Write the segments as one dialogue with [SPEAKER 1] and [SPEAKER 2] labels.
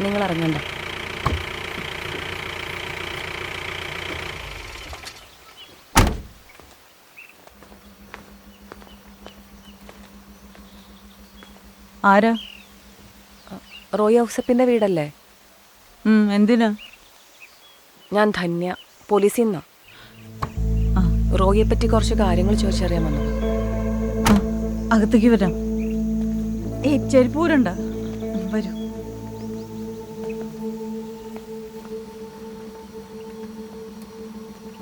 [SPEAKER 1] നിങ്ങൾ ഇറങ്ങണ്ട.
[SPEAKER 2] ആരാ?
[SPEAKER 1] റോയ് ഔസപ്പിന്റെ വീടല്ലേ?
[SPEAKER 2] എന്തിനാ?
[SPEAKER 1] ഞാൻ ധന്യ, പോലീസിൽ നിന്നാ. റോയിയെ പറ്റി കുറച്ച് കാര്യങ്ങൾ ചോദിച്ചറിയാൻ വന്നത്.
[SPEAKER 2] അകത്തേക്ക് വരാം. ചെരുപ്പൂരണ്ട, വരൂ.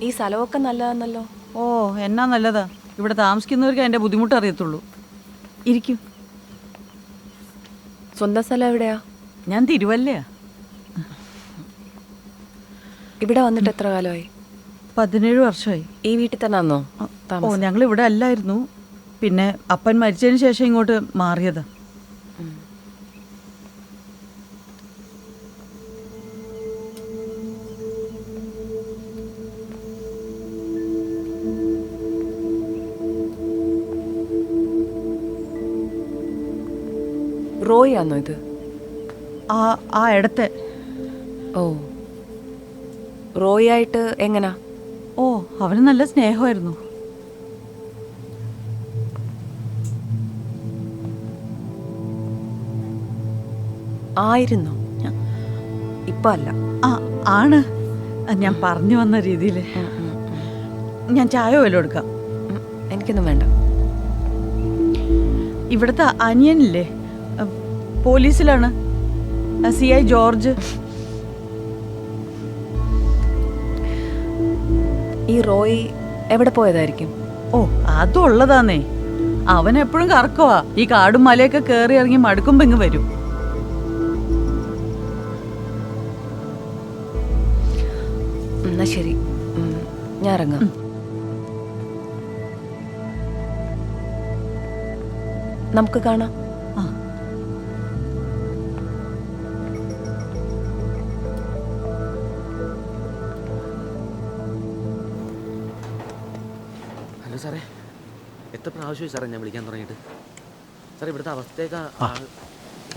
[SPEAKER 1] ഈ സ്ഥലമൊക്കെ നല്ലതാന്നല്ലോ.
[SPEAKER 2] ഓ, എന്നാ നല്ലതാ. ഇവിടെ താമസിക്കുന്നവർക്ക് അതിന്റെ ബുദ്ധിമുട്ട് അറിയത്തുള്ളൂ. ഇരിക്കും.
[SPEAKER 1] സ്വന്തം സ്ഥലം എവിടെയാ?
[SPEAKER 2] ഞാൻ തിരുവല്ലയാ.
[SPEAKER 1] ഇവിടെ വന്നിട്ട് എത്ര കാലമായി?
[SPEAKER 2] 17 വർഷമായി.
[SPEAKER 1] ഈ വീട്ടിൽ തന്നെ ആണോ?
[SPEAKER 2] ഓ, ഞങ്ങൾ ഇവിടെ അല്ലായിരുന്നു. പിന്നെ അപ്പൻ മരിച്ചതിന് ശേഷം ഇങ്ങോട്ട് മാറിയതാ.
[SPEAKER 1] റോയ് ആണോ ഇത്?
[SPEAKER 2] ആ ഇടത്തെ.
[SPEAKER 1] ഓ, റോയ് ആയിട്ട് എങ്ങനാ?
[SPEAKER 2] ഓ, അവന് നല്ല സ്നേഹമായിരുന്നു.
[SPEAKER 1] ആയിരുന്നു, ഇപ്പൊ അല്ല.
[SPEAKER 2] ആണ്. ഞാൻ പറഞ്ഞു വന്ന രീതിയിൽ. ഞാൻ ചായ വല്ലതും എടുക്കാം.
[SPEAKER 1] എനിക്കൊന്നും വേണ്ട.
[SPEAKER 2] ഇവിടുത്തെ അനിയനില്ലേ, പോലീസിലാണ്, CI ജോർജ്.
[SPEAKER 1] ഈ റോയ് എവിടെ പോയതായിരിക്കും?
[SPEAKER 2] ഓ, അതുള്ളതാന്നേ. അവൻ എപ്പോഴും കറക്കുവാ. ഈ കാടും മലയൊക്കെ കയറി ഇറങ്ങി മടുക്കുമ്പോ ഇങ്ങ് വരും.
[SPEAKER 1] എന്നാ ശരി, ഞാൻ ഇറങ്ങാം. നമുക്ക് കാണാം.
[SPEAKER 3] ഹലോ സാറേ, എത്ര പ്രാവശ്യമായി സാറേ ഞാൻ വിളിക്കാൻ തുടങ്ങിയിട്ട്? സാറേ, ഇവിടുത്തെ അവസ്ഥയൊക്കെ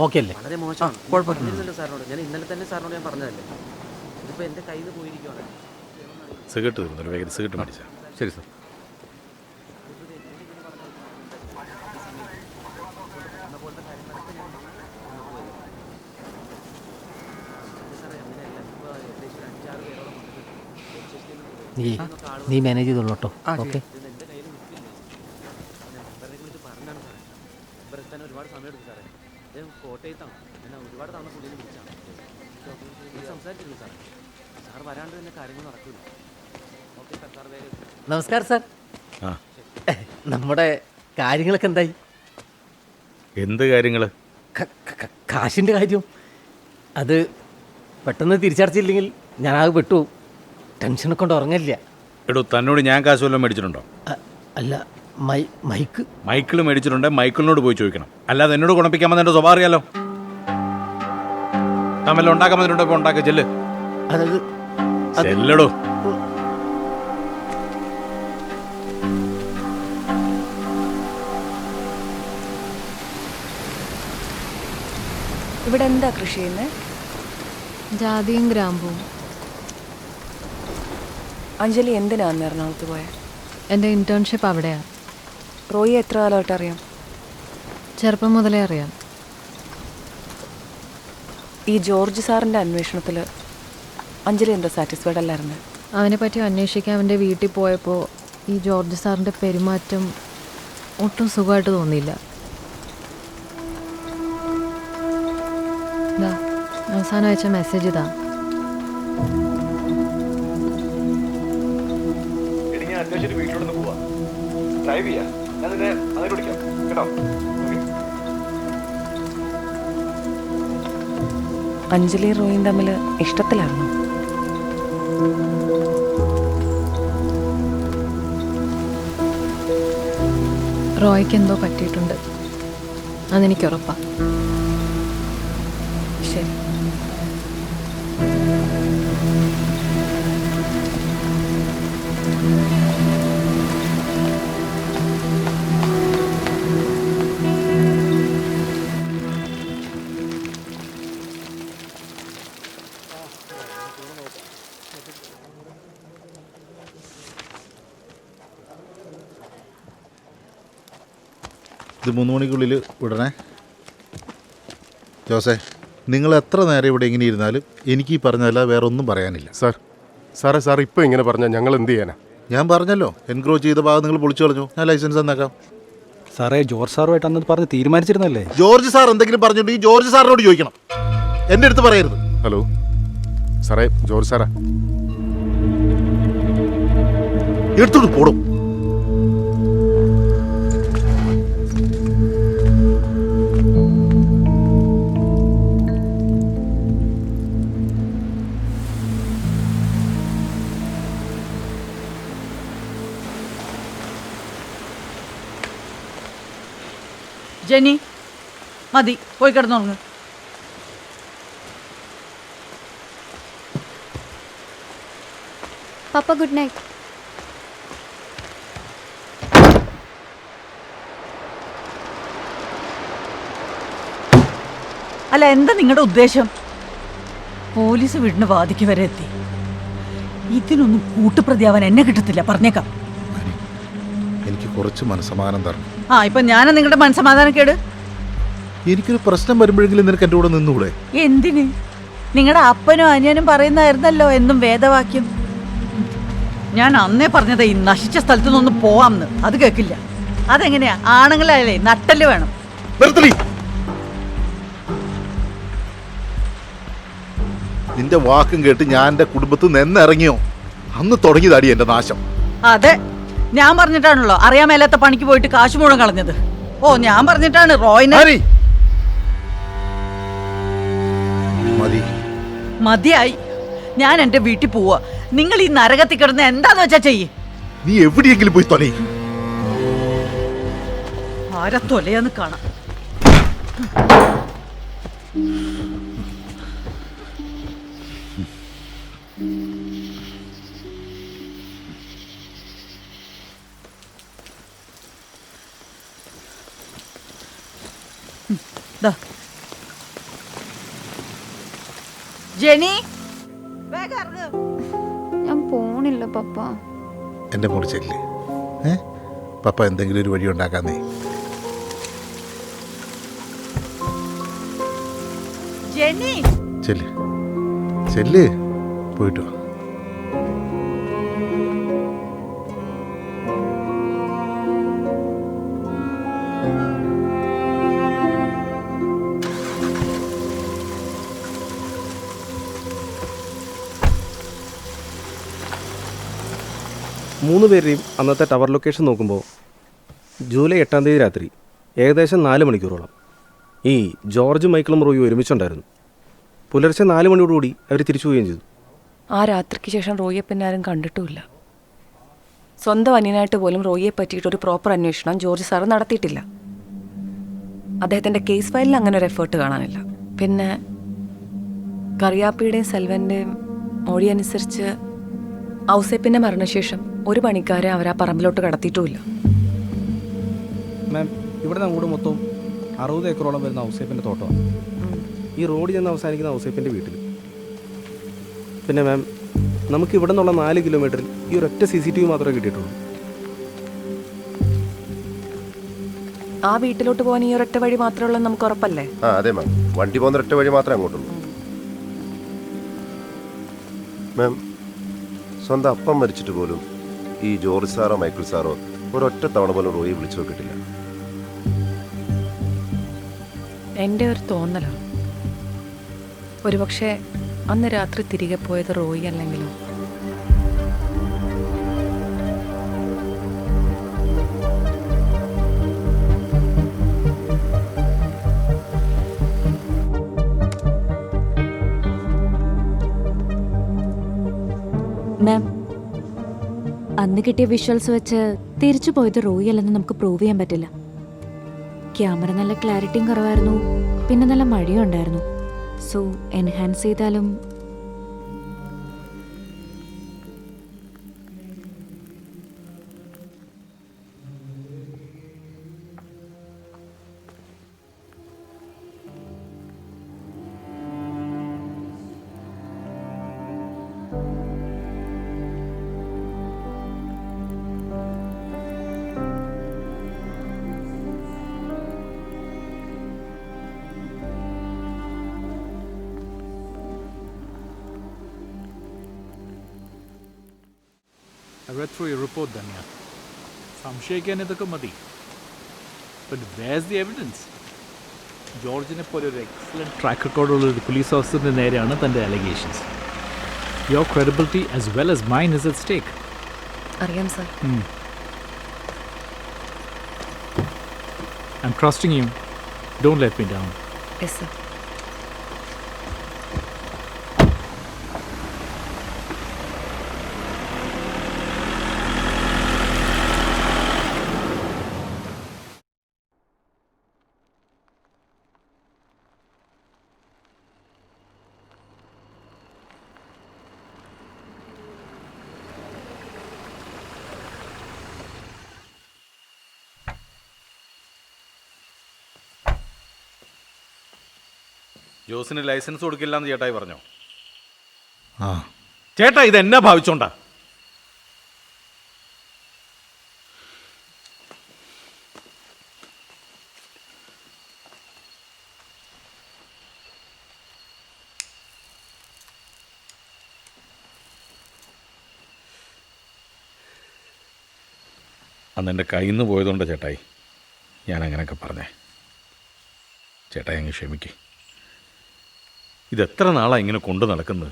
[SPEAKER 4] ഓക്കെ അല്ലേ?
[SPEAKER 3] വളരെ മോശമാണ്. കുഴപ്പമില്ലല്ലോ സാറിനോട്. ഞാൻ ഇന്നലെ തന്നെ സാറിനോട് ഞാൻ പറഞ്ഞതല്ലേ. ഇതിപ്പോൾ എൻ്റെ കയ്യിൽ നിന്ന് പോയിരിക്കുവാണ്.
[SPEAKER 4] സിഗരറ്റ് തീർന്നല്ലോ, വേഗം സിഗരറ്റ് മേടിച്ചാ. ശരി സാർ. നീ മാനേജ് ചെയ്തോളൂ കേട്ടോ. ഓക്കെ.
[SPEAKER 3] ഒരുപാട് സമയം എടുക്കും സാറേ. അദ്ദേഹം കോട്ടയത്താണ്. എന്നെ ഒരുപാട് തവണ പുള്ളിയിൽ വിളിച്ചാണ് സംസാരിച്ചിരുന്നു സാറേ. സാർ വരാണ്ട് തന്നെ കാര്യങ്ങൾ നടക്കില്ല. ഓക്കെ സാർ, സാർ വേഗം.
[SPEAKER 4] നമസ്കാരം സാർ. നമ്മുടെ കാര്യങ്ങളൊക്കെ എന്തായി?
[SPEAKER 5] എന്ത് കാര്യങ്ങൾ?
[SPEAKER 4] കാശിൻ്റെ കാര്യം. അത് പെട്ടെന്ന് തിരിച്ചടച്ചില്ലെങ്കിൽ ഞാനാകെ പെട്ടു. ടെൻഷനൊക്കെ കൊണ്ട് ഉറങ്ങില്ല.
[SPEAKER 5] എടോ, തന്നോട് ഞാൻ കാശ് വല്ലതും മേടിച്ചിട്ടുണ്ടോ?
[SPEAKER 4] അല്ല,
[SPEAKER 5] മൈക്കിൾ മേടിച്ചിട്ടുണ്ടെ മൈക്കിളിനോട് പോയി ചോദിക്കണം. അല്ലാതെ എന്നോട് കുണപ്പിക്കാൻ വന്ന എൻ്റെ സ്വഭാവം അറിയാലോ. തമ്മിൽ ഉണ്ടാക്കാൻ വന്നിട്ടുണ്ടോ? ഇപ്പോൾ ഉണ്ടാക്കുക. ചെല്ല്. ചെല്ലടോ.
[SPEAKER 1] ഇവിടെ എന്താ കൃഷി ചെയ്യുന്നത്?
[SPEAKER 6] ജാതിയും ഗ്രാമ്പും.
[SPEAKER 1] അഞ്ജലി എന്തിനാന്ന് എറണാകുളത്ത് പോയ?
[SPEAKER 6] എൻ്റെ ഇൻറ്റേൺഷിപ്പ് അവിടെയാണ്.
[SPEAKER 1] റോയി എത്ര കാലമായിട്ട് അറിയാം?
[SPEAKER 6] ചെറുപ്പം മുതലേ അറിയാം.
[SPEAKER 1] ഈ ജോർജ് സാറിൻ്റെ അന്വേഷണത്തിൽ അഞ്ജലി എന്താ സാറ്റിസ്ഫൈഡ് അല്ലായിരുന്നു?
[SPEAKER 6] അവനെപ്പറ്റി അന്വേഷിക്കാൻ അവൻ്റെ വീട്ടിൽ പോയപ്പോൾ ഈ ജോർജ് സാറിൻ്റെ പെരുമാറ്റം ഒട്ടും സുഖമായിട്ട് തോന്നിയില്ല. അവസാനം അയച്ച മെസ്സേജ് ഇതാ.
[SPEAKER 7] വീട്ടിലോട്ട് പോവാ. ഡ്രൈവ് ചെയ്യാ. ഞാൻ നിന്നെ അങ്ങനെ വിളിക്കാം കേട്ടോ.
[SPEAKER 1] അഞ്ജലി റോയും തമ്മിൽ ഇഷ്ടത്തിലായിരുന്നു.
[SPEAKER 6] റോയ്ക്ക് എന്തോ പറ്റിയിട്ടുണ്ട്, അതെനിക്കുറപ്പാണ്.
[SPEAKER 1] ശരി.
[SPEAKER 8] ഇത് 3 മണിക്കുള്ളിൽ വിടണേ. ജോസേ, നിങ്ങൾ എത്ര നേരം ഇവിടെ ഇങ്ങനെ ഇരുന്നാലും എനിക്ക് ഈ പറഞ്ഞതല്ല വേറെ ഒന്നും പറയാനില്ല.
[SPEAKER 9] സാർ ഇപ്പോൾ ഇങ്ങനെ പറഞ്ഞാൽ ഞങ്ങൾ എന്ത് ചെയ്യാനാ?
[SPEAKER 8] ഞാൻ പറഞ്ഞല്ലോ, എൻക്രോച്ച് ചെയ്ത ഭാഗം നിങ്ങൾ പൊളിച്ചു കളഞ്ഞു, ഞാൻ ലൈസൻസ് തന്നേക്കാം.
[SPEAKER 4] സാറേ, ജോർജ് സാറുമായിട്ട് അന്ന് പറഞ്ഞ് തീരുമാനിച്ചിരുന്നല്ലേ?
[SPEAKER 8] ജോർജ് സാർ എന്തെങ്കിലും പറഞ്ഞിട്ടുണ്ടെങ്കിൽ ജോർജ് സാറിനോട് ചോദിക്കണം, എൻ്റെ അടുത്ത് പറയരുത്.
[SPEAKER 9] ഹലോ സാറേ, ജോർജ് സാറാ.
[SPEAKER 8] എടുത്തോട്ട് പോടും.
[SPEAKER 2] ജെനി, മതി, പോയി കിടന്നുറങ്ങ്.
[SPEAKER 10] പപ്പ ഗുഡ് നൈറ്റ്.
[SPEAKER 2] അല്ല, എന്താ നിങ്ങളുടെ ഉദ്ദേശം? പോലീസ് വീടിന് വാതിക്ക് വരെ എത്തി. ഇതിനൊന്നും കൂട്ടുപ്രതിയാവാൻ എന്നെ കിട്ടത്തില്ല, പറഞ്ഞേക്കാം.
[SPEAKER 8] എനിക്ക് കുറച്ച് മനസ്സമാധാനം തരണം.
[SPEAKER 2] ഇപ്പൊ ഞാനാ നിങ്ങളുടെ മനസ്സമാധാനം കേട്?
[SPEAKER 8] എനിക്കൊരു പ്രശ്നം വരുമ്പോഴെങ്കിലും നിനക്ക് എൻ്റെ കൂടെ നിന്നുകൂടെ?
[SPEAKER 2] എന്തിന്? നിങ്ങളുടെ അപ്പനും അനിയനും പറയുന്നതായിരുന്നല്ലോ എന്നും വേദവാക്യം. ഞാൻ അന്നേ പറഞ്ഞത് ഈ നശിച്ച സ്ഥലത്തു നിന്നൊന്ന് പോവാമെന്ന്. അത് കേൾക്കില്ല. അതെങ്ങനെയാ? ആണുങ്ങളല്ലേ, നട്ടല് വേണം.
[SPEAKER 8] നിന്റെ വാക്കും കേട്ട് ഞാൻ എൻ്റെ കുടുംബത്തിൽ നിന്നിറങ്ങിയോ അന്ന് തുടങ്ങിയതാടി എൻ്റെ നാശം.
[SPEAKER 2] അതെ, ഞാൻ പറഞ്ഞിട്ടാണല്ലോ അറിയാൻ മേലാത്ത പണിക്ക് പോയിട്ട് കാശ് മുഴുവൻ കളഞ്ഞത്. ഞാൻ പറഞ്ഞിട്ടാണ് റോയിനെ.
[SPEAKER 8] മതി,
[SPEAKER 2] മതിയായി. ഞാൻ എന്റെ വീട്ടിൽ പോവാ. നിങ്ങൾ ഈ നരകത്തിൽ കിടന്ന് എന്താന്ന് വെച്ചാ ചെയ്യ്.
[SPEAKER 8] നീ എവിടെയെങ്കിലും പോയി തൊലയും.
[SPEAKER 2] ആരെ തൊലയാന്ന് കാണാം. ജെനി,
[SPEAKER 10] ഞാൻ പോണില്ല പപ്പ.
[SPEAKER 8] എൻ്റെ മോള് ചെല്ല്. പപ്പ എന്തെങ്കിലും ഒരു വഴി ഉണ്ടാക്കാന്നേ.
[SPEAKER 2] ജെനി,
[SPEAKER 8] ചെല്ല് ചെല്ല്, പോയിട്ട് വാ.
[SPEAKER 3] മൂന്ന് പേരുടെയും അന്നത്തെ ടവർ ലൊക്കേഷൻ നോക്കുമ്പോൾ ജൂലൈ 8-ാം തീയതി രാത്രി ഏകദേശം 4 മണിക്കൂറോളം ഈ ജോർജ് മൈക്കിളും റോയും ഒരുമിച്ചുണ്ടായിരുന്നു. പുലർച്ചെ 4 മണിയോടുകൂടി അവർ തിരിച്ചു പോവുകയും ചെയ്തു.
[SPEAKER 1] ആ രാത്രിക്ക് ശേഷം റോയിയെ പിന്നെ ആരും കണ്ടിട്ടുമില്ല. സ്വന്തം അനിയനായിട്ട് പോലും റോയിയെ പറ്റിയിട്ട് ഒരു പ്രോപ്പർ അന്വേഷണം ജോർജ് സാറ് നടത്തിയിട്ടില്ല. അദ്ദേഹത്തിൻ്റെ കേസ് ഫയലിൽ അങ്ങനെ ഒരു എഫേർട്ട് കാണാനില്ല. പിന്നെ കറിയാപ്പിയുടെയും സെൽവൻ്റെയും മൊഴി അനുസരിച്ച് ഔസേപ്പിൻ്റെ മരണശേഷം ഒരു പണിക്കാരെ അവർ ആ പറമ്പിലോട്ട് കടത്തിയിട്ടുമില്ല.
[SPEAKER 3] മാം, ഇവിടെ അങ്ങോട്ട് മൊത്തം 60 ഏക്കറോളം വരുന്ന ഔസേപ്പിൻ്റെ തോട്ടമാണ്. ഈ റോഡ് ചെന്ന് അവസാനിക്കുന്ന ഔസേപ്പിൻ്റെ വീട്ടിൽ. പിന്നെ മാം, നമുക്ക് ഇവിടെ നിന്നുള്ള 4 കിലോമീറ്ററിൽ ഈ ഒരൊറ്റ CCTV മാത്രമേ കിട്ടിയിട്ടുള്ളൂ.
[SPEAKER 1] ആ വീട്ടിലോട്ട് പോകാൻ ഈ ഒരൊറ്റ വഴി മാത്രമേ ഉള്ളൂ, നമുക്ക് ഉറപ്പല്ലേ?
[SPEAKER 9] അതെ മാം, വണ്ടി പോകുന്ന ഒരൊറ്റ വഴി മാത്രമേ അങ്ങോട്ടുള്ളൂ. മാം, സ്വന്തം അപ്പം മരിച്ചിട്ട് പോലും ഈ ജോർജ് സാറോ മൈക്കിൾ സാറോ ഒരൊറ്റ തവണ പോലും റോയി വിളിച്ചു നോക്കിയിട്ടില്ല.
[SPEAKER 1] എൻ്റെ ഒരു തോന്നലാണ്. ഒരുപക്ഷെ അന്ന് രാത്രി തിരികെ പോയത് റോയി അല്ലെങ്കിലോ.
[SPEAKER 10] മാം, അന്ന് കിട്ടിയ വിഷ്വൽസ് വെച്ച് തിരിച്ചു പോയത് റോയി അല്ലെന്ന് നമുക്ക് പ്രൂവ് ചെയ്യാൻ പറ്റില്ല. ക്യാമറ നല്ല ക്ലാരിറ്റിയും കുറവായിരുന്നു, പിന്നെ നല്ല മഴയും ഉണ്ടായിരുന്നു. സോ എൻഹാൻസ് ചെയ്താലും
[SPEAKER 7] read through your report, Danya. സംശയിക്കാൻ ഇതൊക്കെ മതി. But where's the evidence? ജോർജിനെ പോലെ ഒരു എക്സലന്റ് ട്രാക്ക് റെക്കോർഡുള്ള ഒരു പോലീസ് ഓഫീസറിന്റെ നേരെയാണ് തന്റെ allegations. Your credibility as well as mine is at stake.
[SPEAKER 1] അറിയാം sir.
[SPEAKER 7] I'm trusting you. Don't let me down.
[SPEAKER 1] Yes sir.
[SPEAKER 5] ജോസിന് ലൈസൻസ് കൊടുക്കില്ല എന്ന് ചേട്ടായി പറഞ്ഞോ? ആ ചേട്ടാ, ഇത് എന്നാ ഭാവിച്ചോണ്ടാ? അന്ന് എൻ്റെ കയ്യിൽ നിന്ന് പോയതുകൊണ്ട് ചേട്ടായി ഞാൻ അങ്ങനെയൊക്കെ പറഞ്ഞേ. ചേട്ടായി അങ്ങ് ക്ഷമിക്കേ. ഇതെത്ര നാളാണ് ഇങ്ങനെ കൊണ്ടു നടക്കുന്നത്?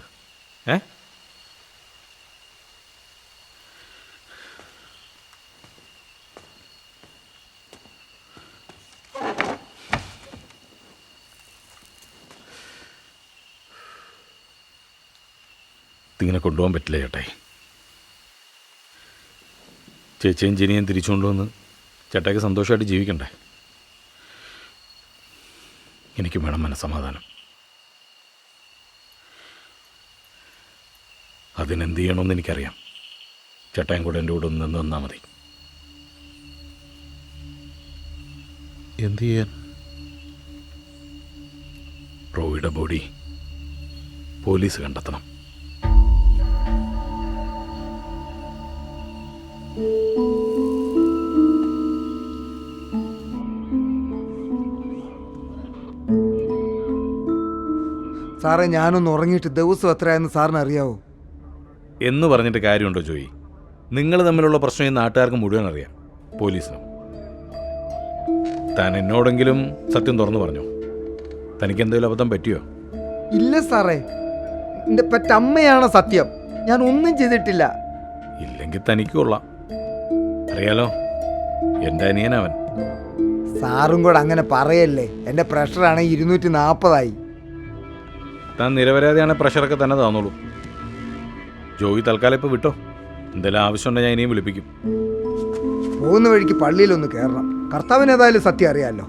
[SPEAKER 5] ഇതിങ്ങനെ കൊണ്ടുപോകാൻ പറ്റില്ല ചേട്ടായി. ചേച്ചിയും ജിനിയും തിരിച്ചു കൊണ്ടുവന്ന് ചേട്ടായിക്ക് സന്തോഷമായിട്ട് ജീവിക്കണ്ടേ? എനിക്ക് വേണം മനസ്സമാധാനം. അതിനെന്ത് ചെയ്യണമെന്ന് എനിക്കറിയാം. ചേട്ടായും കൂടെ എൻ്റെ കൂടെ ഒന്ന് നിന്ന് തന്നാൽ മതി.
[SPEAKER 8] എന്ത് ചെയ്യാൻ?
[SPEAKER 5] റോയിയുടെ ബോഡി പോലീസ് കണ്ടെത്തണം.
[SPEAKER 11] സാറേ, ഞാനൊന്ന് ഉറങ്ങിയിട്ട് ദിവസം എത്രയായെന്ന് സാറിന് അറിയാവോ?
[SPEAKER 5] എന്ന് പറഞ്ഞിട്ട് കാര്യമുണ്ടോ ജോയി? നിങ്ങൾ തമ്മിലുള്ള പ്രശ്നം ഈ നാട്ടുകാർക്ക് മുഴുവൻ അറിയാം, പോലീസിനും. താൻ എന്നോടെങ്കിലും സത്യം തുറന്നു പറഞ്ഞോ? തനിക്ക് എന്തെങ്കിലും അബദ്ധം പറ്റിയോ?
[SPEAKER 11] ഇല്ല സാറേ, എൻ്റെ പെറ്റമ്മയാണ് സത്യം. ഞാൻ ഒന്നും ചെയ്തിട്ടില്ല.
[SPEAKER 5] ഇല്ലെങ്കിൽ തനിക്ക് കൊള്ളാം. അറിയാലോ, എൻ്റെ അനിയനവൻ.
[SPEAKER 11] സാറും കൂടെ അങ്ങനെ പറയല്ലേ. എൻ്റെ പ്രഷറാണെങ്കിൽ 240
[SPEAKER 5] താൻ നിരപരാധിയാണ്, പ്രഷറൊക്കെ തന്നെ താന്നോളൂ. ജോയി തൽക്കാലം ഇപ്പോൾ വിട്ടോ. എന്തെങ്കിലും ആവശ്യമുണ്ടെങ്കിൽ ഞാൻ ഇനിയും വിളിപ്പിക്കും.
[SPEAKER 11] പോകുന്ന വഴിക്ക് പള്ളിയിലൊന്ന് കയറണം. കർത്താവിന് ഏതായാലും സത്യം അറിയാമല്ലോ.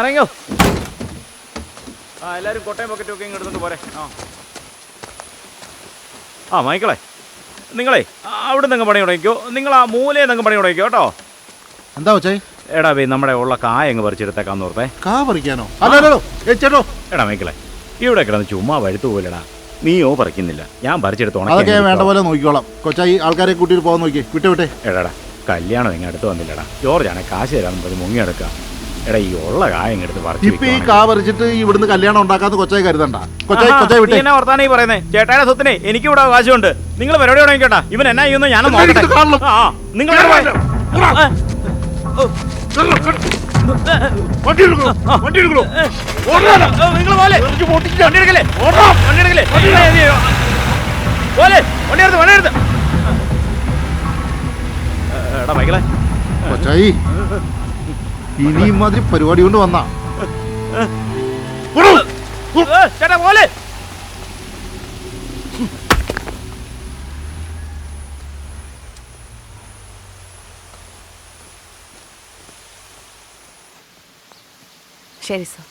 [SPEAKER 5] ഇറങ്ങോ. എല്ലാവരും കൊട്ടയും പൊക്കറ്റും ഇങ്ങ് എടുത്തോണ്ട് പോരെ. മൈക്കിളെ, നിങ്ങളെ അവിടെ നിന്ന് പണി തുടങ്ങിക്കോ. നിങ്ങൾ ആ മൂലയിൽ നിന്ന് പണി തുടങ്ങിക്കോ കേട്ടോ.
[SPEAKER 8] എന്താ വെച്ചേ?
[SPEAKER 5] എടാ നമ്മുടെ ഉള്ള കായ അങ്ങ് പറിച്ചെടുത്തേക്കാന്ന് ഓർത്തേ.
[SPEAKER 8] കാ പറിക്കാനോ? അല്ലോ ചേട്ടോ.
[SPEAKER 5] എടാ മൈക്കിളെ, ഇവിടെ കിടന്ന് ചുമ്മാ വഴുത്തു പോലടാ. നീയോ പറിക്കുന്നില്ല, ഞാൻ പറിച്ചെടുത്ത്
[SPEAKER 8] അതൊക്കെ വേണ്ട പോലെ നോക്കിക്കോളാം. കൊച്ചായി ആൾക്കാരെ കൂട്ടിയിട്ട് പോകാൻ നോക്കി. വിട്ടേ.
[SPEAKER 5] എടാടാ, കല്യാണം ഇങ്ങ് അടുത്ത് വന്നില്ലടാ. ജോർജാണ് കാശ് തരാമെന്ന് പറഞ്ഞ് മുങ്ങിയെടുക്കുക. എടാ, ഈ ഉള്ള കായ ഇങ്ങെടുത്ത് പറിച്ചു.
[SPEAKER 8] ഇപ്പൊ ഈ കാ പറിച്ചിട്ട് ഇവിടുന്ന് കല്യാണം ഉണ്ടാക്കാന്ന് കൊച്ചായി കരുതണ്ട. കൊച്ചായി വിട്ടേ.
[SPEAKER 5] എന്നെ വർത്താനം ഈ പറയുന്നേ? ചേട്ടായുടെ സ്വത്തിനെ എനിക്ക് ഇവിടെ അവകാശമുണ്ട്. നിങ്ങൾ പരിപാടി തുടങ്ങിക്കോട്ടാ. ഇവൻ എന്നാ ചെയ്യുന്നു ഞാനും നോക്കട്ടെ. നിങ്ങൾ എടാ മൈക്കിളെ,
[SPEAKER 8] കൊച്ചായി ഇനി ഇമാതിരി പരിപാടി കൊണ്ട് വന്നാ
[SPEAKER 5] ചേട്ടാ പോലെ.
[SPEAKER 1] ശരി സർ.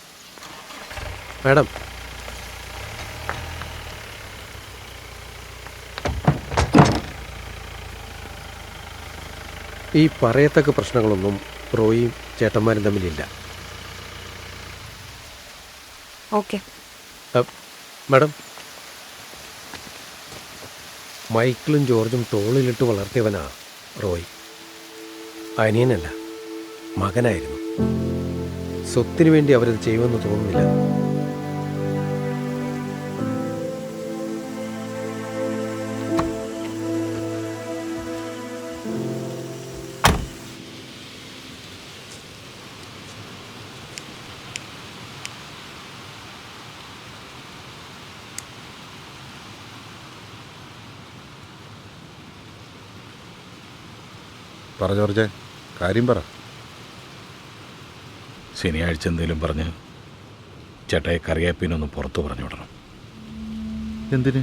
[SPEAKER 3] മാഡം, ഈ പറയത്തക്ക പ്രശ്നങ്ങളൊന്നും റോയിയും ചേട്ടന്മാരും തമ്മിലില്ല.
[SPEAKER 1] ഓക്കെ.
[SPEAKER 3] മാഡം, മൈക്കിളും ജോർജും തോളിലിട്ട് വളർത്തിയവനാ റോയ്. അനിയനല്ല, മകനായിരുന്നു. സ്വത്തിനു വേണ്ടി അവരത് ചെയ്യുമെന്ന് തോന്നുന്നില്ല.
[SPEAKER 8] പറ ജോർജെ, കാര്യം പറ.
[SPEAKER 5] ശനിയാഴ്ച എന്തെങ്കിലും പറഞ്ഞ് ചേട്ടായി കറിയാപ്പിനൊന്ന് പുറത്തു പറഞ്ഞു വിടണം.
[SPEAKER 8] എന്തിന്?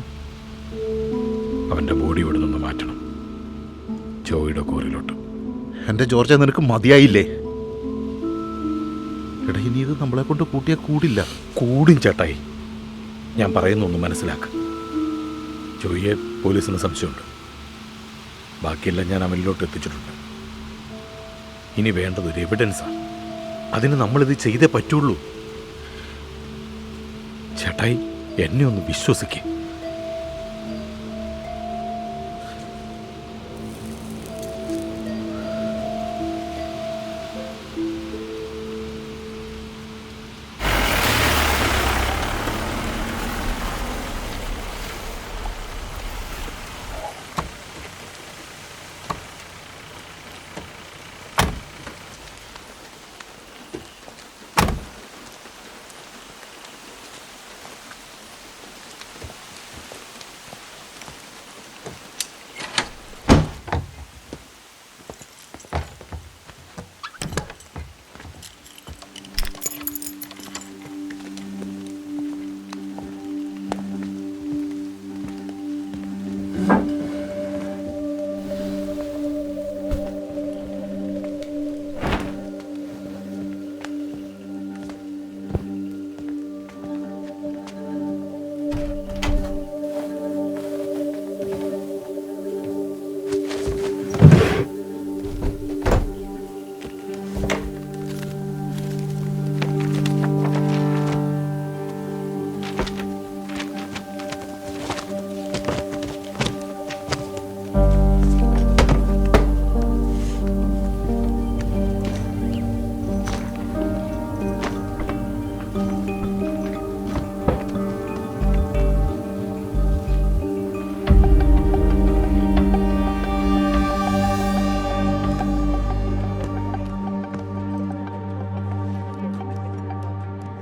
[SPEAKER 5] അവൻ്റെ ബോഡി ഇവിടെ നിന്ന് മാറ്റണം, ജോയിയുടെ കോറിലോട്ട്.
[SPEAKER 8] എൻ്റെ ജോർജെ, നിനക്ക് മതിയായില്ലേ? എടാ, ഇനി ഇത് നമ്മളെ കൊണ്ട് കൂട്ടിയാൽ കൂടില്ല.
[SPEAKER 5] കൂടും ചേട്ടായി. ഞാൻ പറയുന്നൊന്ന് മനസ്സിലാക്കുക. ജോയിയെ പോലീസിന് സംശയമുണ്ട്. ബാക്കിയെല്ലാം ഞാൻ അമലിലോട്ട് എത്തിച്ചിട്ടുണ്ട്. ഇനി വേണ്ടത് ഒരു എവിഡൻസാണ്. അതിന് നമ്മളിത് ചെയ്തേ പറ്റുള്ളൂ. ചേട്ടായി, എന്നെ ഒന്ന് വിശ്വസിക്കേ.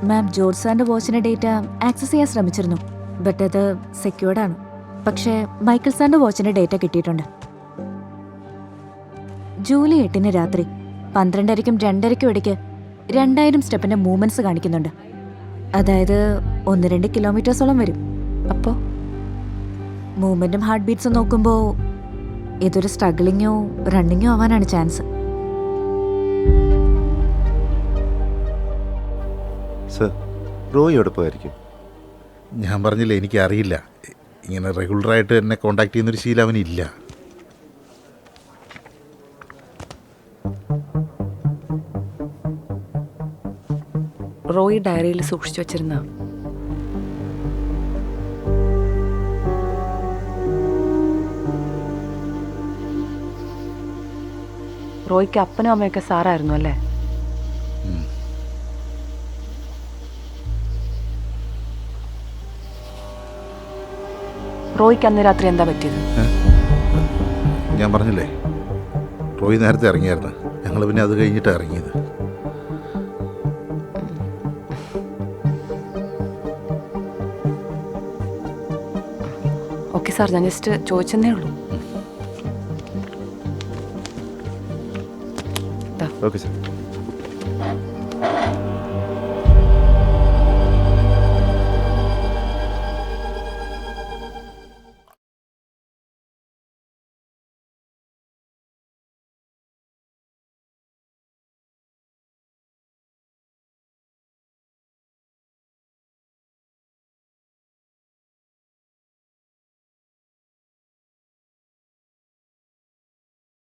[SPEAKER 10] മാം, ജോർജ് സാറിന്റെ വാച്ചിന്റെ ഡേറ്റ ആക്സസ് ചെയ്യാൻ ശ്രമിച്ചിരുന്നു. ബട്ട് അത് സെക്യൂർഡ് ആണ്. പക്ഷേ മൈക്കിൾ സാറിന്റെ വാച്ചിന്റെ ഡേറ്റ കിട്ടിയിട്ടുണ്ട്. ജൂലൈ 8 രാത്രി 12:30ക്കും 2:30ക്കും ഇടയ്ക്ക് 2000 സ്റ്റെപ്പിന്റെ മൂവ്മെന്റ്സ് കാണിക്കുന്നുണ്ട്. അതായത് 1-2 കിലോമീറ്റേഴ്സോളം വരും.
[SPEAKER 1] അപ്പോൾ
[SPEAKER 10] മൂവ്മെന്റും ഹാർട്ട് ബീറ്റ്സും നോക്കുമ്പോൾ ഇതൊരു സ്ട്രഗ്ലിങ്ങോ റണ്ണിങ്ങോ ആവാനാണ് ചാൻസ്.
[SPEAKER 9] സർ, റോയ് എവിടെ പോയായിരിക്കും?
[SPEAKER 8] ഞാൻ പറഞ്ഞില്ലേ, എനിക്കറിയില്ല. ഇങ്ങനെ റെഗുലറായിട്ട് എന്നെ കോണ്ടാക്ട് ചെയ്യുന്നൊരു ശീലം അവനില്ല.
[SPEAKER 1] റോയ് ഡയറിയിൽ സൂക്ഷിച്ചു വച്ചിരുന്ന റോയ്ക്ക് അപ്പനും അമ്മയൊക്കെ സാറായിരുന്നു അല്ലേ? റോയ്ക്ക് അന്ന് രാത്രി എന്താ പറ്റിയത്?
[SPEAKER 8] ഞാൻ പറഞ്ഞില്ലേ, റോയ് നേരത്തെ ഇറങ്ങിയായിരുന്നു. ഞങ്ങൾ പിന്നെ അത് കഴിഞ്ഞിട്ടാണ് ഇറങ്ങിയത്.
[SPEAKER 1] ഓക്കെ സാർ, ഞാൻ ജസ്റ്റ് ചോദിച്ചെന്നേ ഉള്ളൂ.
[SPEAKER 9] Okay sir.